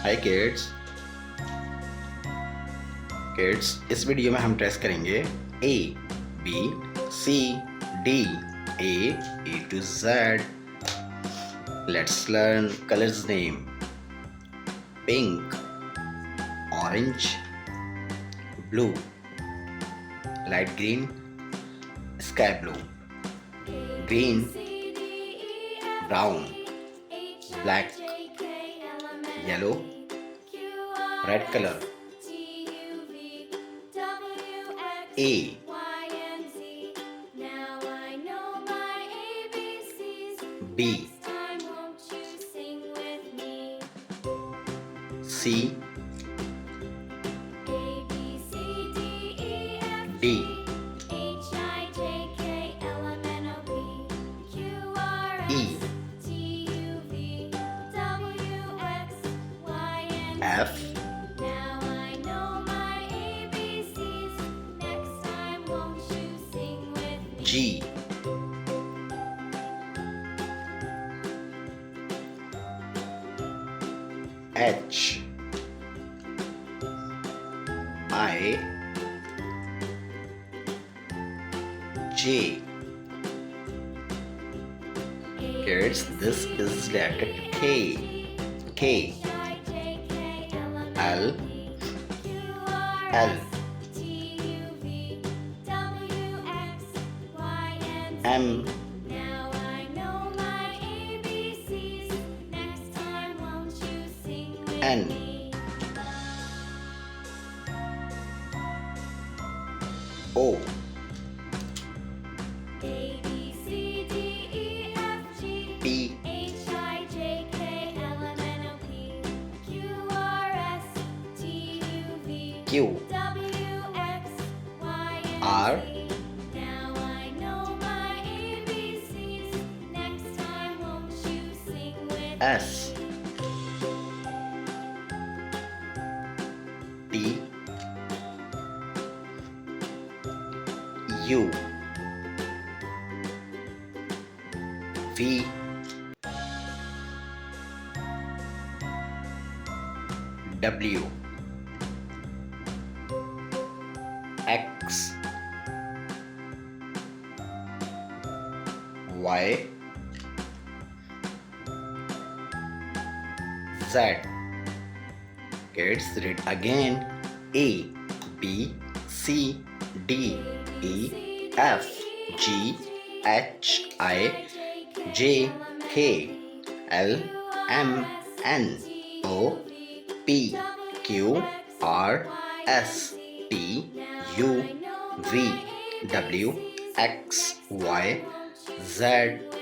हाय kids इस video में हम ट्रेस करेंगे A B C D A to Z. Let's learn colors name. Pink, orange, blue, light green, sky blue, green, brown, black, yellow, red color. A B C D E F G H I J. Kids, this is letter K. K L L M N O P Q R S T U V W X Y Z. Kids, read again. A B C D E F G H I J K L M N O P Q R S T U V W X Y Z.